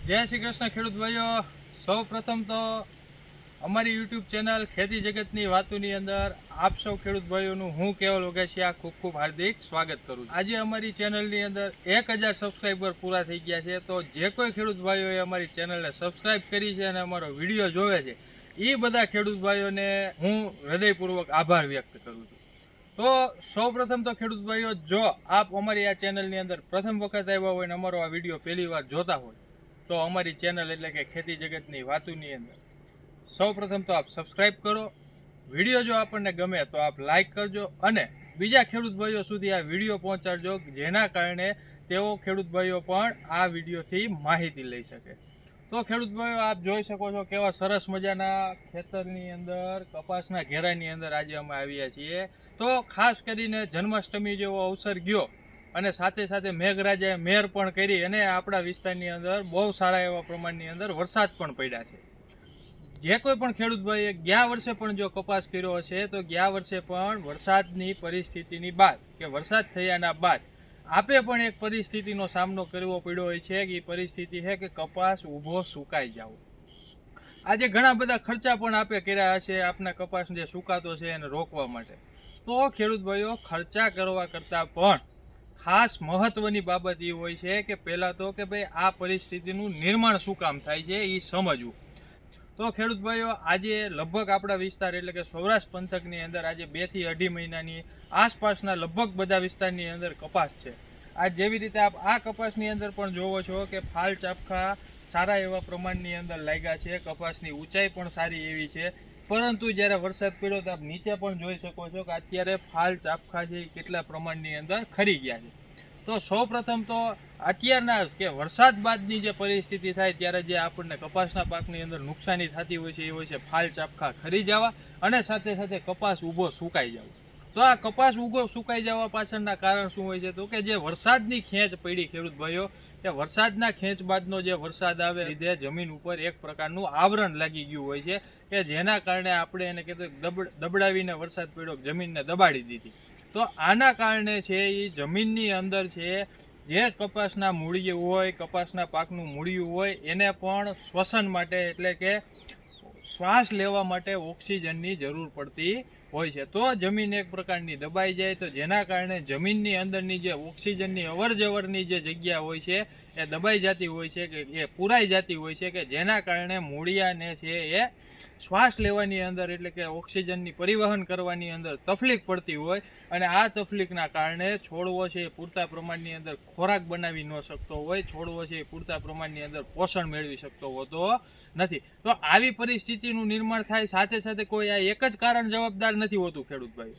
જય શ્રી કૃષ્ણ ખેડૂત ભાઈઓ। સૌ પ્રથમ તો અમારી યુટ્યુબ ચેનલ ખેતી જગતની વાતોની અંદર આપ સૌ ખેડૂત ભાઈઓનું હું કેવલ ઓગેશિયા ખૂબ ખૂબ હાર્દિક સ્વાગત કરું છું। આજે અમારી ચેનલની અંદર 1000 સબસ્ક્રાઈબર પૂરા થઈ ગયા છે। તો જે કોઈ ખેડૂત ભાઈઓએ અમારી ચેનલને સબસ્ક્રાઈબ કરી છે અને અમારો વિડીયો જોવે છે એ બધા ખેડૂત ભાઈઓને હું હૃદયપૂર્વક આભાર વ્યક્ત કરું છું। તો સૌ પ્રથમ તો ખેડૂત ભાઈઓ, જો આપ અમારી આ ચેનલની અંદર પ્રથમ વખત આવ્યા હોય અને અમારો આ વિડીયો પહેલી વાર જોતા હોય તો અમારી ચેનલ એટલે કે ખેતી જગતની વાતોની અંદર સૌ પ્રથમ તો આપ સબસ્ક્રાઈબ કરો। વિડીયો જો આપણને ગમે તો આપ લાઈક કરજો અને બીજા ખેડૂત ભાઈઓ સુધી આ વિડીયો પહોંચાડજો, જેના કારણે તેઓ ખેડૂત ભાઈઓ પણ આ વિડીયોથી માહિતી લઈ શકે। તો ખેડૂત ભાઈઓ, આપ જોઈ શકો છો કેવા સરસ મજાના ખેતરની અંદર કપાસના ઘેરાની અંદર આજે અમે આવ્યા છીએ। તો ખાસ કરીને જન્માષ્ટમી જેવો અવસર ગયો અને સાથે સાથે મેઘરાજાએ મહેર પણ કરી અને આપણા વિસ્તારની અંદર બહુ સારા એવા પ્રમાણની અંદર વરસાદ પણ પડ્યા છે। જે કોઈ પણ ખેડૂત ભાઈએ ગયા વર્ષે પણ જો કપાસ કર્યો હશે તો ગયા વર્ષે પણ વરસાદની પરિસ્થિતિની બાદ કે વરસાદ થયાના બાદ આપે પણ એક પરિસ્થિતિનો સામનો કરવો પડ્યો હોય છે કે એ પરિસ્થિતિ છે કે કપાસ ઊભો સુકાઈ જાવ। આજે ઘણા બધા ખર્ચા પણ આપે કર્યા હશે આપના કપાસ જે સુકાતો છે એને રોકવા માટે। તો ખેડૂત ભાઈઓ, ખર્ચા કરવા કરતાં પણ ખાસ મહત્વની બાબત એ હોય છે કે પહેલાં તો કે ભાઈ આ પરિસ્થિતિનું નિર્માણ શું કામ થાય છે એ સમજવું। તો ખેડૂત ભાઈઓ, આજે લગભગ આપણા વિસ્તાર એટલે કે સૌરાષ્ટ્ર પંથકની અંદર આજે 2 થી 2.5 મહિનાની આસપાસના લગભગ બધા વિસ્તારની અંદર કપાસ છે। આ જેવી રીતે આપ આ કપાસની અંદર પણ જોવો છો કે ફાલ ચાપખા સારા એવા પ્રમાણની અંદર લાગ્યા છે, કપાસની ઊંચાઈ પણ સારી એવી છે। પરંતુ જ્યારે વરસાદ પડ્યો તો આપ નીચે પણ જોઈ શકો છો કે અત્યારે ફાલ ચાપખા છે એ કેટલા પ્રમાણની અંદર ખરી ગયા છે। તો સૌ પ્રથમ તો અત્યારના કે વરસાદ બાદની જે પરિસ્થિતિ થાય ત્યારે જે આપણને કપાસના પાકની અંદર નુકસાની થતી હોય છે એ હોય છે ફાલ ચાપખા ખરી જવા અને સાથે સાથે કપાસ ઊભો સુકાઈ જવો। તો આ કપાસ ઊભો સુકાઈ જવા પાછળના કારણ શું હોય છે તો કે જે વરસાદની ખેંચ પડી ખેડૂત ભાઈઓ, કે વરસાદના ખેંચ બાદનો જે વરસાદ આવે લીધે જમીન ઉપર એક પ્રકારનું આવરણ લાગી ગયું હોય છે કે જેના કારણે આપણે એને કહેતું દબડાવીને વરસાદ પડ્યો, જમીનને દબાડી દીધી। તો આના કારણે છે એ જમીનની અંદર છે જે કપાસના મૂળિયું હોય, કપાસના પાકનું મૂળિયું હોય એને પણ શ્વસન માટે એટલે કે શ્વાસ લેવા માટે ઓક્સિજનની જરૂર પડતી હોય છે। તો જમીન એક પ્રકારની દબાઈ જાય તો જેના કારણે જમીનની અંદરની જે ઓક્સિજનની અવરજવરની જે જગ્યા હોય છે એ દબાઈ જતી હોય છે કે એ પૂરાઈ જતી હોય છે કે જેના કારણે મૂળિયાને છે એ શ્વાસ લેવાની અંદર એટલે કે ઓક્સિજનની પરિવહન કરવાની અંદર તકલીફ પડતી હોય અને આ તકલીફના કારણે છોડવો છે એ પૂરતા પ્રમાણની અંદર ખોરાક બનાવી ન શકતો હોય, છોડવો છે એ પૂરતા પ્રમાણની અંદર પોષણ મેળવી શકતો હોતો નથી। તો આવી પરિસ્થિતિનું નિર્માણ થાય સાથે સાથે કોઈ આ એક જ કારણ જવાબદાર નથી હોતું ખેડૂત ભાઈ।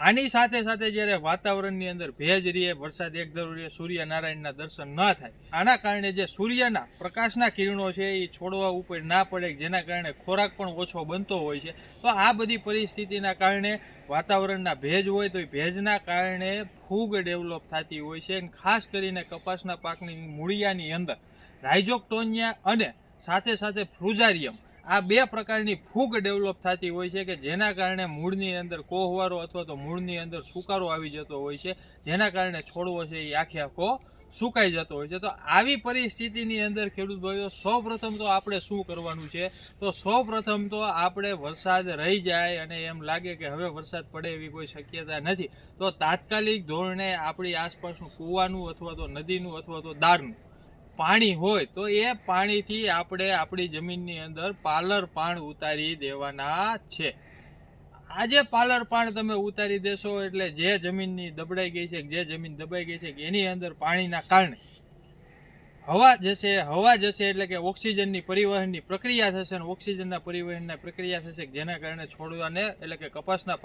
આની સાથે સાથે જ્યારે વાતાવરણની અંદર ભેજ રહે, વરસાદ એક ધારો રહે, સૂર્યનારાયણના દર્શન ન થાય, આના કારણે જે સૂર્યના પ્રકાશના કિરણો છે એ છોડવા ઉપર ના પડે જેના કારણે ખોરાક પણ ઓછો બનતો હોય છે। તો આ બધી પરિસ્થિતિના કારણે વાતાવરણના ભેજ હોય તો એ ભેજના કારણે ફૂગ ડેવલપ થતી હોય છે। ખાસ કરીને કપાસના પાકની મૂળિયાની અંદર રાઇઝોક્ટોનિયા અને સાથે સાથે ફ્રુઝારિયમ આ 2 પ્રકારની ફૂગ ડેવલપ થતી હોય છે કે જેના કારણે મૂળની અંદર કોહવારો અથવા તો મૂળની અંદર સુકારો આવી જતો હોય છે, જેના કારણે છોડવો છે એ આખે આખો સુકાઈ જતો હોય છે। તો આવી પરિસ્થિતિની અંદર ખેડૂત ભાઈઓ, સૌ પ્રથમ તો આપણે શું કરવાનું છે તો સૌ પ્રથમ તો આપણે વરસાદ રહી જાય અને એમ લાગે કે હવે વરસાદ પડે એવી કોઈ શક્યતા નથી તો તાત્કાલિક ધોરણે આપણી આસપાસનું કૂવાનું અથવા તો નદીનું અથવા તો દારનું પાણી હોય તો એ પાણીથી આપણે આપણી જમીનની અંદર પાલર પાણ ઉતારી દેવાના છે। આજે પાલર પાણ તમે ઉતારી દેશો એટલે જે જમીનની દબાઈ ગઈ છે, જે જમીન દબાઈ ગઈ છે એની અંદર પાણીના કારણે હવા જશે એટલે કે ઓક્સિજનની પરિવહનની પ્રક્રિયા થશે અને ઓક્સિજનના પરિવહનની પ્રક્રિયા થશે જેના કારણે છોડવાને એટલે કે કપાસના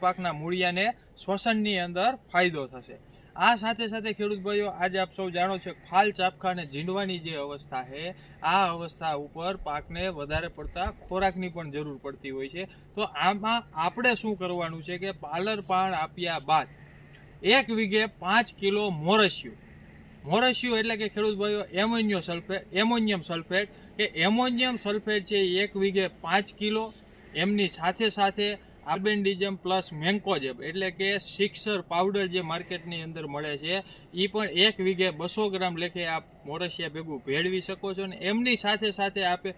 પાકના મૂળિયાને શ્વસનની અંદર ફાયદો થશે। આ સાથે સાથે ખેડૂત ભાઈઓ, આજે આપ સૌ જાણો છો ફાલ ચાપખા અને ઝીંડવાની જે અવસ્થા છે આ અવસ્થા ઉપર પાકને વધારે પડતા ખોરાકની પણ જરૂર પડતી હોય છે। તો આમાં આપણે શું કરવાનું છે કે પાલર પાણ આપ્યા બાદ 1 વીઘે 5 કિલો મોરસ્યું એટલે કે ખેડૂત ભાઈઓ એમોનિયમ સલ્ફેટ છે 1 વીઘે 5 કિલો। એમની સાથે સાથે કાર્બેન્ડિઝમ પ્લસ મેન્કોજેબ એટલે કે સિક્સર પાવડર જે માર્કેટની અંદર મળે છે એ પણ 1 વીઘે 200 ગ્રામ લેખે આપ મોરસિયા ભેગું ભેળવી શકો છો. અને એમની સાથે સાથે આપે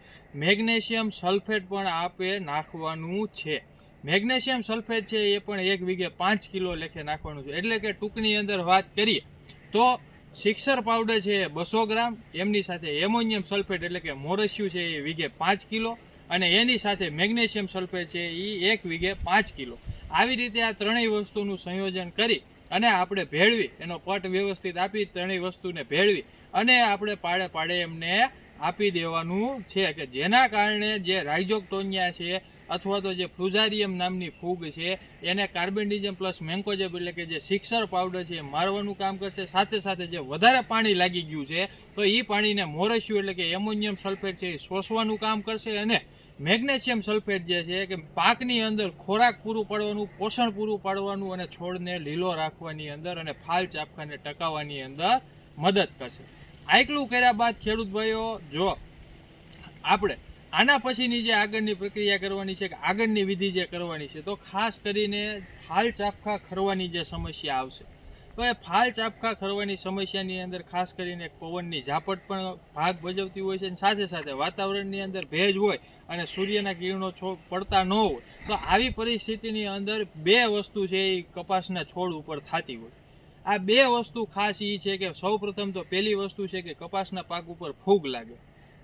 મેગ્નેશિયમ સલ્ફેટ પણ આપે નાખવાનું છે. મેગ્નેશિયમ સલ્ફેટ છે એ પણ 1 વીઘે 5 કિલો લેખે નાખવાનું છે. એટલે કે ટૂંકની અંદર વાત કરીએ તો સિક્સર પાવડર છે 200 ગ્રામ, એમની સાથે એમોનિયમ સલ્ફેટ એટલે કે મોરસિયું છે એ વીઘે 5 કિલો અને એની સાથે મેગ્નેશિયમ સલ્ફેટ છે એ 1 વીઘે 5 કિલો. આવી રીતે આ ત્રણેય વસ્તુનું સંયોજન કરી અને આપણે ભેળવી એનો પટ વ્યવસ્થિત આપી ત્રણેય વસ્તુને ભેળવી અને આપણે પાડે પાડે એમને આપી દેવાનું છે કે જેના કારણે જે રાઇઝોક્ટોનિયા છે અથવા તો જે ફ્લુઝારિયમ નામની ફૂગ છે એને કાર્બેન્ડિઝમ પ્લસ મેન્કોજેબ એટલે કે જે સિક્સર પાવડર છે એ મારવાનું કામ કરશે. સાથે સાથે જે વધારે પાણી લાગી ગયું છે તો એ પાણીને મોરસિયું એટલે કે એમોનિયમ સલ્ફેટ છે એ શોષવાનું કામ કરશે અને મેગ્નેશિયમ સલ્ફેટ જે છે કે પાકની અંદર ખોરાક પૂરું પાડવાનું, પોષણ પૂરું પાડવાનું અને છોડને લીલો રાખવાની અંદર અને ફાલ ચાપખાને ટકાવવાની અંદર મદદ કરશે. આટલું કર્યા બાદ ખેડૂત ભાઈઓ જો આપણે આના પછીની જે આગળની પ્રક્રિયા કરવાની છે કે આગળની વિધિ જે કરવાની છે તો ખાસ કરીને ફાલ ચાપખા ખરવાની જે સમસ્યા આવશે તો એ ફાલ ચાપખા ખરવાની સમસ્યાની અંદર ખાસ કરીને પવનની ઝાપટ પણ ભાગ ભજવતી હોય છે અને સાથે સાથે વાતાવરણની અંદર ભેજ હોય અને સૂર્યના કિરણો પડતા ન હોય તો આવી પરિસ્થિતિની અંદર 2 વસ્તુ છે એ કપાસના છોડ ઉપર થતી હોય. આ 2 વસ્તુ ખાસ એ છે કે સૌપ્રથમ તો પહેલી વસ્તુ છે કે કપાસના પાક ઉપર ફૂગ લાગે.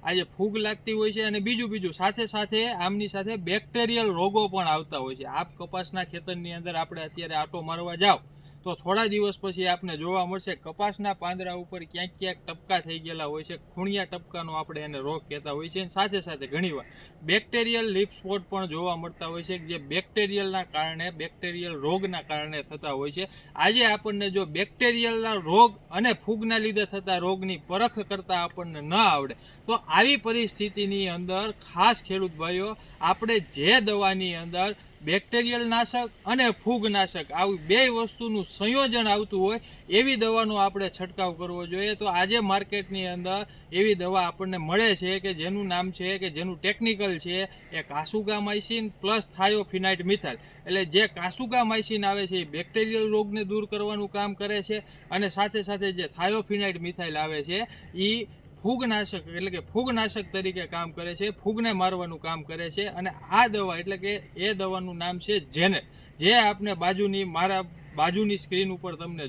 આ જે ફૂગ લાગતી હોય છે અને બીજું સાથે સાથે આમની સાથે બેક્ટેરિયલ રોગો પણ આવતા હોય છે. આપ કપાસના ખેતરની અંદર આપણે અત્યારે આંટો મારવા જાઓ તો થોડા દિવસ પછી આપને જોવા મળશે કપાસના પાંદડા ઉપર ક્યાંક ક્યાંક ટપકા થઈ ગયેલા હોય છે. ખૂણિયા ટપકાનો આપણે એને રોગ કહેતા હોય છે. સાથે સાથે ઘણીવાર બેક્ટેરિયલ લીફ સ્પોટ પણ જોવા મળતા હોય છે જે બેક્ટેરિયલના કારણે બેક્ટેરિયલ રોગના કારણે થતા હોય છે. આજે આપણને જો બેક્ટેરિયલના રોગ અને ફૂગના લીધે થતા રોગની પરખ કરતા આપણને ન આવડે તો આવી પરિસ્થિતિની અંદર ખાસ ખેડૂત ભાઈઓ આપણે જે દવાની અંદર બેક્ટેરિયલ નાશક અને ફૂગનાશક આવી 2 વસ્તુનું સંયોજન આવતું હોય એવી દવાનો આપણે છંટકાવ કરવો જોઈએ. તો આજે માર્કેટની અંદર એવી દવા આપણને મળે છે કે જેનું નામ છે કે જેનું ટેકનિકલ છે એ કાસુગામાઇસિન પ્લસ થાયોફિનાઇટ મિથાઇલ એટલે જે કાસુગામાઇસિન આવે છે એ બેક્ટેરિયલ રોગને દૂર કરવાનું કામ કરે છે અને સાથે સાથે જે થાયોફિનાઇટ મિથાઇલ આવે છે એ ફૂગનાશક એટલે કે ફૂગનાશક તરીકે કામ કરે છે, ફૂગને મારવાનું કામ કરે છે. અને આ દવા એટલે કે એ દવાનું નામ છે જેનેટ, જે આપને મારા બાજુની સ્ક્રીન ઉપર તમને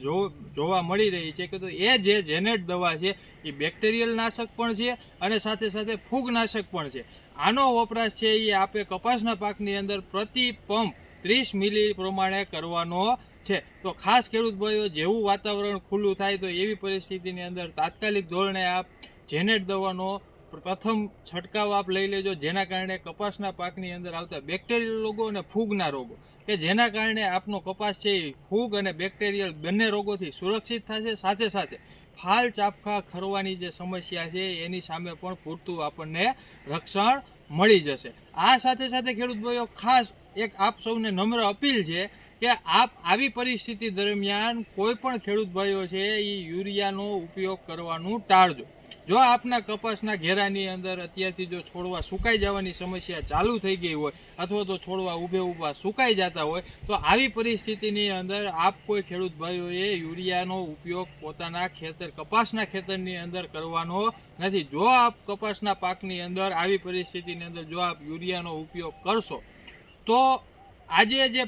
જોવા મળી રહી છે કે તો એ જે જેનેટ દવા છે એ બેક્ટેરિયલ નાશક પણ છે અને સાથે સાથે ફૂગનાશક પણ છે. આનો વપરાશ છે એ આપે કપાસના પાકની અંદર પ્રતિ પંપ 30 મિલી પ્રમાણે કરવાનો છે. તો ખાસ ખેડૂત ભાઈઓ જેવું વાતાવરણ ખુલ્લું થાય તો એવી પરિસ્થિતિની અંદર તાત્કાલિક ધોરણે આપ જેનેટ દવાનો પ્રથમ છંટકાવ આપ લઈ લેજો જેના કારણે કપાસના પાકની અંદર આવતા બેક્ટેરિયલ રોગો અને ફૂગના રોગો કે જેના કારણે આપનો કપાસ છે એ ફૂગ અને બેક્ટેરિયલ બંને રોગોથી સુરક્ષિત થશે. સાથે સાથે ફાલ ચાપખા ખરવાની જે સમસ્યા છે એની સામે પણ પૂરતું આપણને રક્ષણ મળી જશે. આ સાથે સાથે ખેડૂત ભાઈઓ ખાસ એક આપ સૌને નમ્ર અપીલ છે કે આપ આવી પરિસ્થિતિ દરમિયાન કોઈ પણ ખેડૂત ભાઈઓ છે એ યુરિયાનો ઉપયોગ કરવાનું ટાળજો. જો આપના કપાસના ઘેરાની અંદર અત્યારથી જો છોડવા સુકાઈ જવાની સમસ્યા ચાલુ થઈ ગઈ હોય અથવા તો છોડવા ઊભા સુકાઈ જતા હોય તો આવી પરિસ્થિતિની અંદર આપ કોઈ ખેડૂત ભાઈઓએ યુરિયાનો ઉપયોગ પોતાના કપાસના ખેતરની અંદર કરવાનો નથી. જો આપ કપાસના પાકની અંદર આવી પરિસ્થિતિની અંદર જો આપ યુરિયાનો ઉપયોગ કરશો તો આજે જે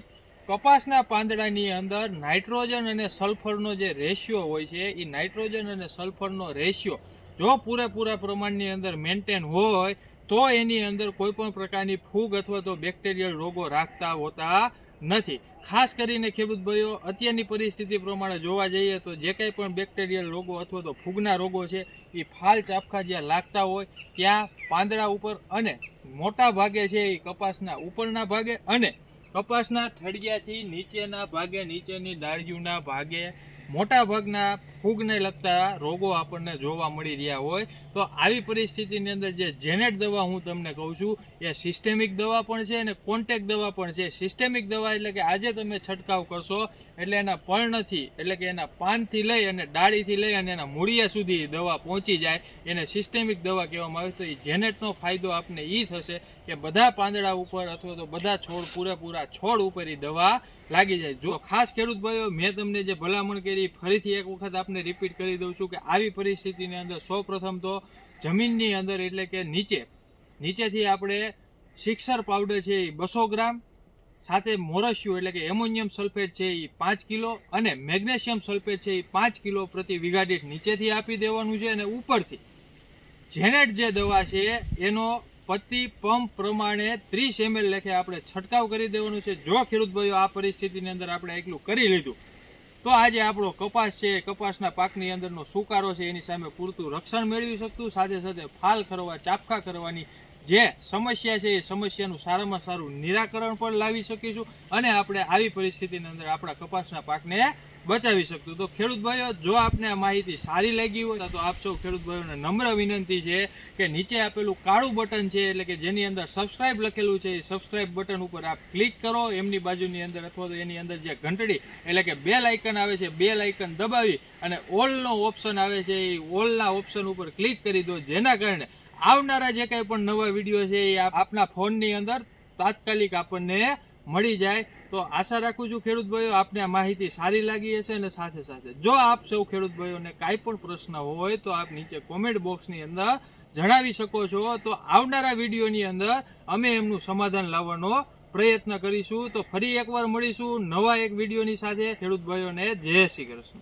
કપાસના પાંદડાની અંદર નાઇટ્રોજન અને સલ્ફરનો જે રેશિયો હોય છે એ નાઇટ્રોજન અને સલ્ફરનો રેશિયો જો પૂરેપૂરા પ્રમાણની અંદર મેન્ટેન હોય તો એની અંદર કોઈ પણ પ્રકારની ફૂગ અથવા તો બેક્ટેરિયલ રોગો રાખતા હોતા નથી. ખાસ કરીને ખેડૂત ભાઈઓ અત્યારની પરિસ્થિતિ પ્રમાણે જોવા જઈએ તો જે કંઈ પણ બેક્ટેરિયલ રોગો અથવા તો ફૂગના રોગો છે એ ફાલ ચાપખા જ્યાં લાગતા હોય ત્યાં પાંદડા ઉપર અને મોટા ભાગે છે એ કપાસના ઉપરના ભાગે અને કપાસના થળિયાથી નીચેના ભાગે નીચેની ડાળીઓના ભાગે મોટા ભાગના ફૂગને લગતા રોગો આપણને જોવા મળી રહ્યા હોય તો આવી પરિસ્થિતિની અંદર જે જેનેટ દવા હું તમને કહું છું એ સિસ્ટેમિક દવા પણ છે અને કોન્ટેક્ટ દવા પણ છે. સિસ્ટેમિક દવા એટલે કે આજે તમે છંટકાવ કરશો એટલે એના પર્ણથી એટલે કે એના પાનથી લઈ અને ડાળીથી લઈ અને એના મૂળિયા સુધી દવા પહોંચી જાય એને સિસ્ટેમિક દવા કહેવામાં આવે. તો એ જેનેટનો ફાયદો આપને એ થશે કે બધા પાંદડા ઉપર અથવા તો બધા છોડ પૂરેપૂરા છોડ ઉપર એ દવા લાગી જાય. જો ખાસ ખેડૂત ભાઈઓ મેં તમને જે ભલામણ કરી ફરીથી એક વખત આપને રિપીટ કરી દઉં છું કે આવી પરિસ્થિતિની અંદર સૌપ્રથમ તો જમીનની અંદર એટલે કે નીચેથી આપણે સિક્સર પાવડર છે એ 200 ગ્રામ સાથે મોરસ્યું એટલે કે એમોનિયમ સલ્ફેટ છે એ 5 કિલો અને મેગ્નેશિયમ સલ્ફેટ છે એ 5 કિલો પ્રતિ વીઘા દીઠ નીચેથી આપી દેવાનું છે અને ઉપરથી જેનેટ જે દવા છે એનો પ્રતિ પંપ પ્રમાણે 30 ml લેખે આપણે છંટકાવ કરી દેવાનું છે. જો ખેડૂત ભાઈઓ આ પરિસ્થિતિની અંદર આપણે એટલું કરી લીધું તો આજે આપણો કપાસ છે કપાસના પાકની અંદરનો સુકારો છે એની સામે પૂરતું રક્ષણ મેળવી શકતું. સાથે સાથે ફાલ ખરવા ચાપખા કરવાની જે સમસ્યા છે એ સમસ્યાનું સારામાં સારું નિરાકરણ પણ લાવી શકીશું અને આપણે આવી પરિસ્થિતિની અંદર આપણા કપાસના પાકને બચાવી શકતું. તો ખેડૂત ભાઈઓ જો આપને આ માહિતી સારી લાગી હોય તો આપ સૌ ખેડૂત ભાઈઓને નમ્ર વિનંતી છે કે નીચે આપેલું કાળું બટન છે એટલે કે જેની અંદર સબસ્ક્રાઇબ લખેલું છે એ સબસ્ક્રાઇબ બટન ઉપર આપ ક્લિક કરો. એમની બાજુની અંદર અથવા તો એની અંદર જે ઘંટડી એટલે કે બેલ આઇકન આવે છે બેલ આઇકન દબાવી અને ઓલનો ઓપ્શન આવે છે એ ઓલના ઓપ્શન ઉપર ક્લિક કરી દો જેના કારણે આવનારા જે કંઈ પણ નવા વિડીયો છે એ આપના ફોનની અંદર તાત્કાલિક આપણને મળી જાય. તો આશા રાખું છું ખેડૂત ભાઈઓ આપને આ માહિતી સારી લાગી હશે અને સાથે સાથે જો આપ સૌ ખેડૂત ભાઈઓને કાંઈ પણ પ્રશ્ન હોય તો આપ નીચે કોમેન્ટ બોક્સની અંદર જણાવી શકો છો. તો આવનારા વિડીયોની અંદર અમે એમનું સમાધાન લાવવાનો પ્રયત્ન કરીશું. તો ફરી એકવાર મળીશું નવા એક વિડીયોની સાથે. ખેડૂત ભાઈઓને જય શ્રી કૃષ્ણ.